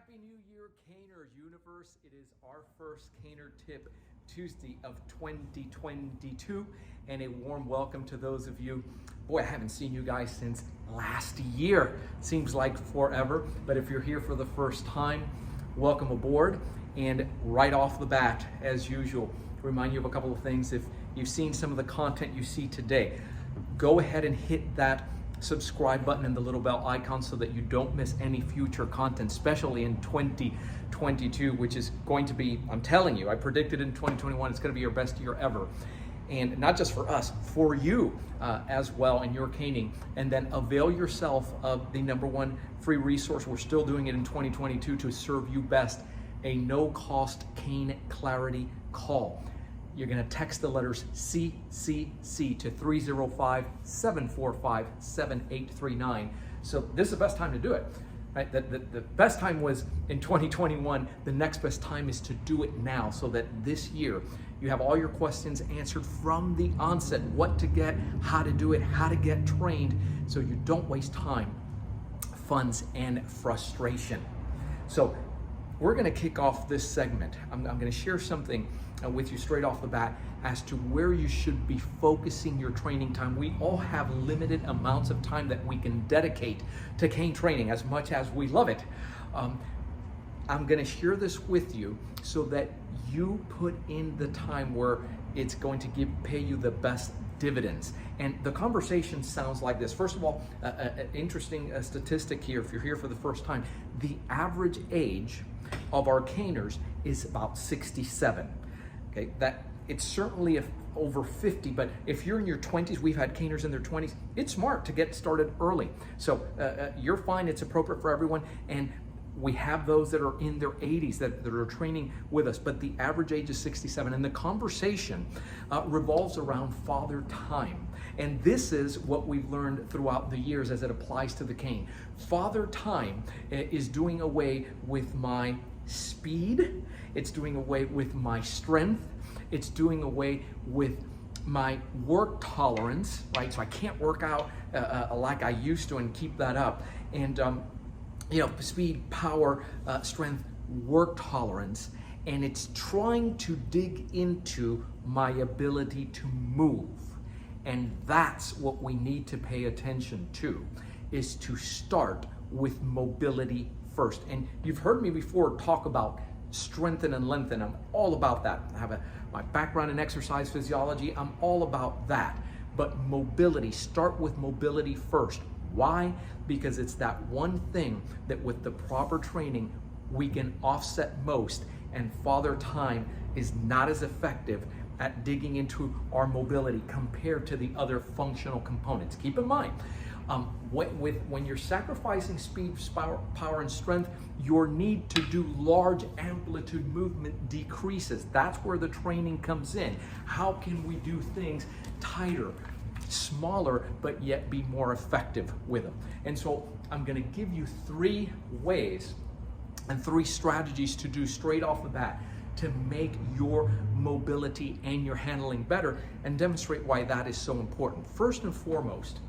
Happy New Year, Caners Universe. It is our first Caner Tip Tuesday of 2022, and a warm welcome to those of you. Boy, I haven't seen you guys since last year. Seems like forever, but if you're here for the first time, welcome aboard. And right off the bat, as usual, remind you of a couple of things. If you've seen some of the content you see today, go ahead and hit that subscribe button and the little bell icon so that you don't miss any future content, especially in 2022, which is going to be, I'm telling you, I predicted in 2021, it's going to be your best year ever. And not just for us, for you as well in your caning. And then avail yourself of the #1 free resource. We're still doing it in 2022 to serve you best, a no-cost cane clarity call. You're going to text the letters CCC to 305-745-7839. So this is the best time to do it. Right? The best time was in 2021. The next best time is to do it now, so that this year you have all your questions answered from the onset. What to get, how to do it, how to get trained, so you don't waste time, funds, and frustration. So we're going to kick off this segment. I'm going to share something with you straight off the bat as to where you should be focusing your training time. We all have limited amounts of time that we can dedicate to cane training, as much as we love it. I'm going to share this with you so that you put in the time where it's going to pay you the best dividends. And the conversation sounds like this. First of all, an interesting statistic here, if you're here for the first time, the average age of our caners is about 67. Okay, that it's certainly over 50, but if you're in your 20s, we've had caners in their 20s, it's smart to get started early. So you're fine, it's appropriate for everyone, and we have those that are in their 80s that are training with us, but the average age is 67, and the conversation revolves around father time. And this is what we've learned throughout the years as it applies to the cane. Father time is doing away with my speed, it's doing away with my strength, it's doing away with my work tolerance, right? So I can't work out like I used to and keep that up. And speed, power, strength, work tolerance, and it's trying to dig into my ability to move. And that's what we need to pay attention to, is to start with mobility first. And you've heard me before talk about strengthen and lengthen. I'm all about that. I have my background in exercise physiology. I'm all about that. But mobility, start with mobility first. Why? Because it's that one thing that with the proper training, we can offset most, and father time is not as effective at digging into our mobility compared to the other functional components. Keep in mind, when you're sacrificing speed, power, and strength, your need to do large amplitude movement decreases. That's where the training comes in. How can we do things tighter, smaller, but yet be more effective with them? And so I'm going to give you 3 ways and 3 strategies to do straight off the bat to make your mobility and your handling better, and demonstrate why that is so important. First and foremost,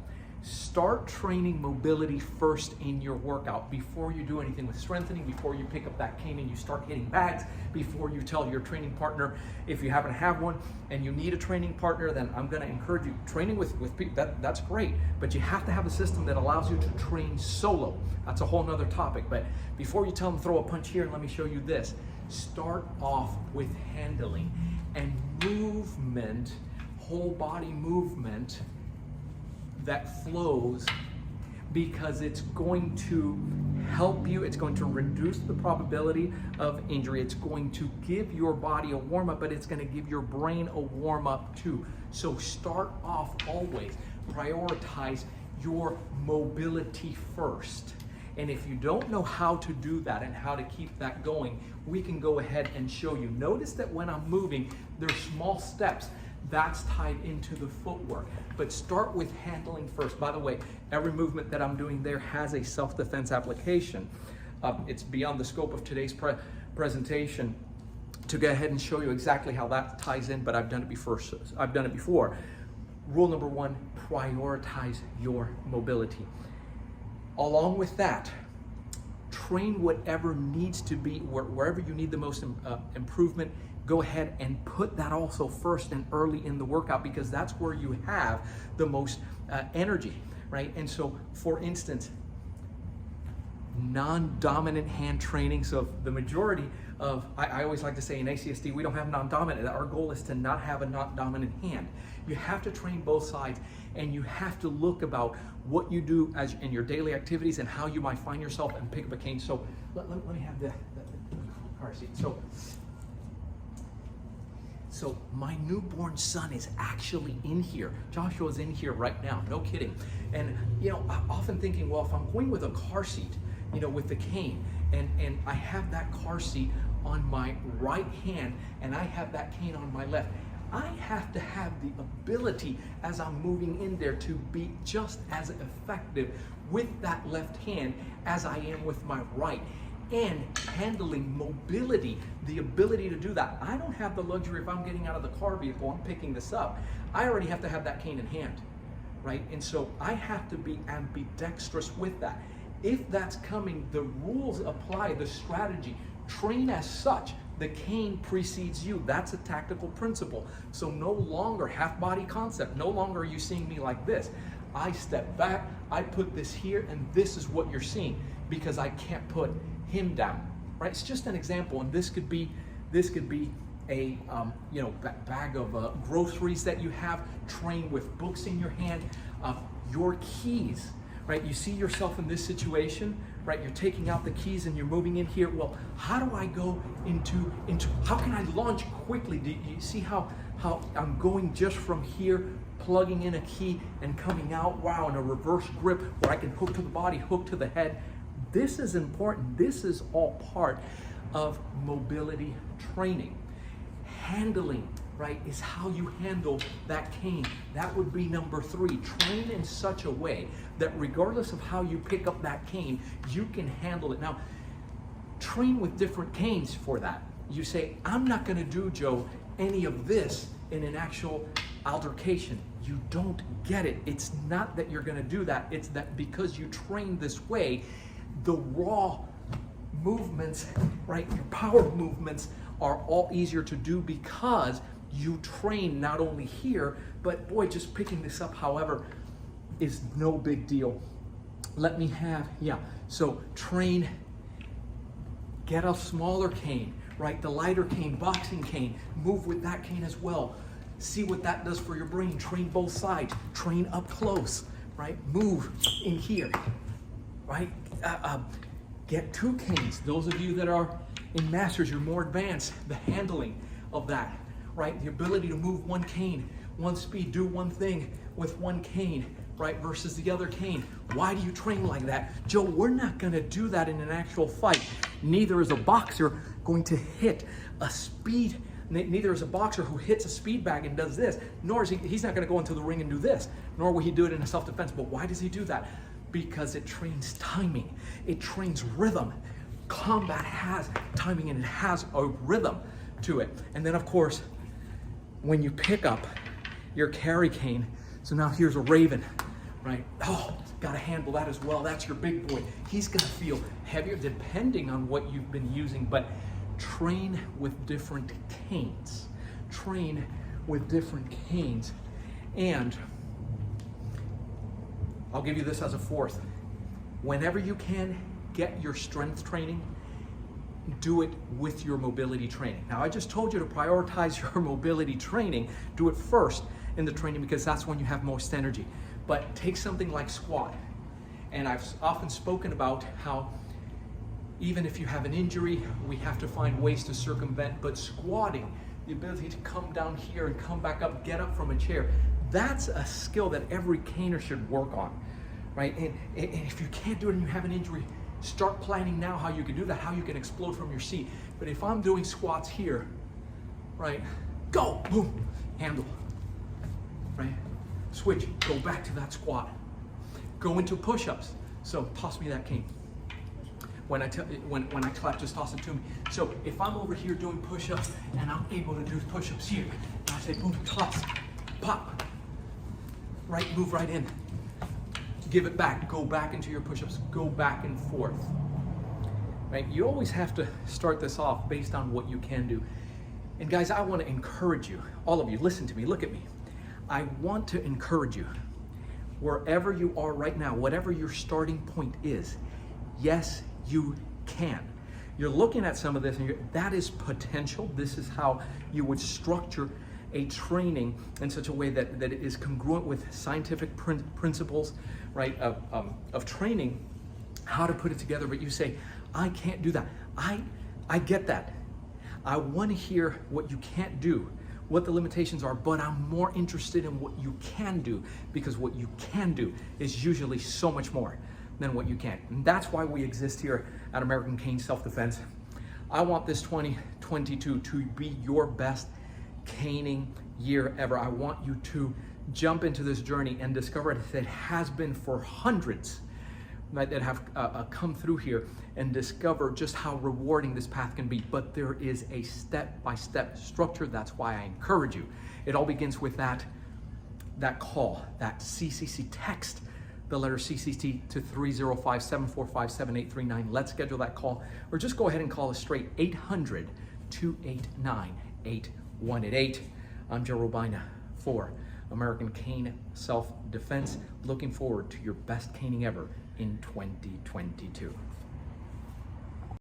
start training mobility first in your workout before you do anything with strengthening, before you pick up that cane and you start hitting bags, before you tell your training partner, if you happen to have one and you need a training partner, then I'm going to encourage you. Training with people, that's great, but you have to have a system that allows you to train solo. That's a whole nother topic. But before you tell them throw a punch here and let me show you this, start off with handling and movement, whole body movement that flows, because it's going to help you, it's going to reduce the probability of injury, it's going to give your body a warm-up, but it's going to give your brain a warm-up too. So start off always, prioritize your mobility first. And if you don't know how to do that and how to keep that going, we can go ahead and show you. Notice that when I'm moving, there's small steps. That's tied into the footwork. But start with handling first. By the way, every movement that I'm doing there has a self-defense application. It's beyond the scope of today's presentation to go ahead and show you exactly how that ties in, but I've done it before. Rule number 1, prioritize your mobility. Along with that, train whatever needs to be, wherever you need the most improvement, go ahead and put that also first and early in the workout, because that's where you have the most energy, right? And so, for instance, non-dominant hand training. So the majority of, I always like to say in ACSD, we don't have non-dominant. Our goal is to not have a non-dominant hand. You have to train both sides, and you have to look about what you do as in your daily activities and how you might find yourself and pick up a cane. So let me have the car seat. So my newborn son is actually in here. Joshua's in here right now, no kidding. And you know, I'm often thinking, well, if I'm going with a car seat, you know, with the cane, and I have that car seat on my right hand and I have that cane on my left, I have to have the ability as I'm moving in there to be just as effective with that left hand as I am with my right. And handling mobility, the ability to do that. I don't have the luxury, if I'm getting out of the car vehicle, I'm picking this up, I already have to have that cane in hand, right? And so I have to be ambidextrous with that. If that's coming, the rules apply, the strategy. Train as such. The cane precedes you. That's a tactical principle. So no longer half body concept. No longer are you seeing me like this. I step back, I put this here, and this is what you're seeing, because I can't put him down, right? It's just an example, and this could be a you know, bag of groceries that you have. Train with books in your hand, your keys, right? You see yourself in this situation, right? You're taking out the keys and you're moving in here. Well, how do I go into how can I launch quickly? Do you see how I'm going just from here, plugging in a key and coming out, wow, in a reverse grip where I can hook to the body, hook to the head. This is important. This is all part of mobility training. Handling, right, is how you handle that cane. That would be number 3. Train in such a way that regardless of how you pick up that cane, you can handle it. Now, train with different canes for that. You say, I'm not going to do, Joe, any of this in an actual altercation. You don't get it. It's not that you're going to do that. It's that because you train this way, the raw movements, right, your power movements are all easier to do because you train not only here, but boy, just picking this up, however, is no big deal. Let me have, so train, get a smaller cane, right, the lighter cane, boxing cane, move with that cane as well. See what that does for your brain. Train both sides, train up close, right, move in here, right, get 2 canes. Those of you that are in masters, you're more advanced, the handling of that, right? The ability to move one cane, one speed, do one thing with one cane, right, versus the other cane. Why do you train like that? Joe, we're not gonna do that in an actual fight. Neither is a boxer going to hit a speed, neither is a boxer who hits a speed bag and does this, nor is he's not gonna go into the ring and do this, nor will he do it in a self-defense. But why does he do that? Because it trains timing, it trains rhythm. Combat has timing and it has a rhythm to it. And then of course, when you pick up your carry cane, so now here's a Raven, right? Oh, gotta handle that as well. That's your big boy. He's gonna feel heavier depending on what you've been using, but train with different canes. Train with different canes. And I'll give you this as a 4th. Whenever you can, get your strength training, do it with your mobility training. Now, I just told you to prioritize your mobility training. Do it first in the training because that's when you have most energy. But take something like squat. And I've often spoken about how even if you have an injury, we have to find ways to circumvent, but squatting, the ability to come down here and come back up, get up from a chair, that's a skill that every caner should work on, right? And if you can't do it and you have an injury, start planning now how you can do that, how you can explode from your seat. But if I'm doing squats here, right, go, boom, handle, right? Switch, go back to that squat. Go into push-ups. So toss me that cane. When I clap, just toss it to me. So if I'm over here doing push-ups and I'm able to do push-ups here, and I say boom, toss, pop, right, move right in. Give it back, go back into your push-ups, go back and forth. right? You always have to start this off based on what you can do. And guys, I want to encourage you, all of you, listen to me, look at me. I want to encourage you, wherever you are right now, whatever your starting point is, yes, you can. You're looking at some of this and that is potential. This is how you would structure a training in such a way that it is congruent with scientific principles, right, of training, how to put it together. But you say, I can't do that. I get that. I want to hear what you can't do, what the limitations are, but I'm more interested in what you can do, because what you can do is usually so much more than what you can't. And that's why we exist here at American Cane Self-Defense. I want this 2022 to be your best caning year ever. I want you to jump into this journey and discover it. It has been for hundreds, right, that have come through here and discover just how rewarding this path can be. But there is a step-by-step structure. That's why I encourage you. It all begins with that call, that CCC text, the letter CCC to 305-745-7839. Let's schedule that call, or just go ahead and call us straight, 800-289-8188. I'm Joe Robaina for American Cane Self-Defense. Looking forward to your best caning ever in 2022.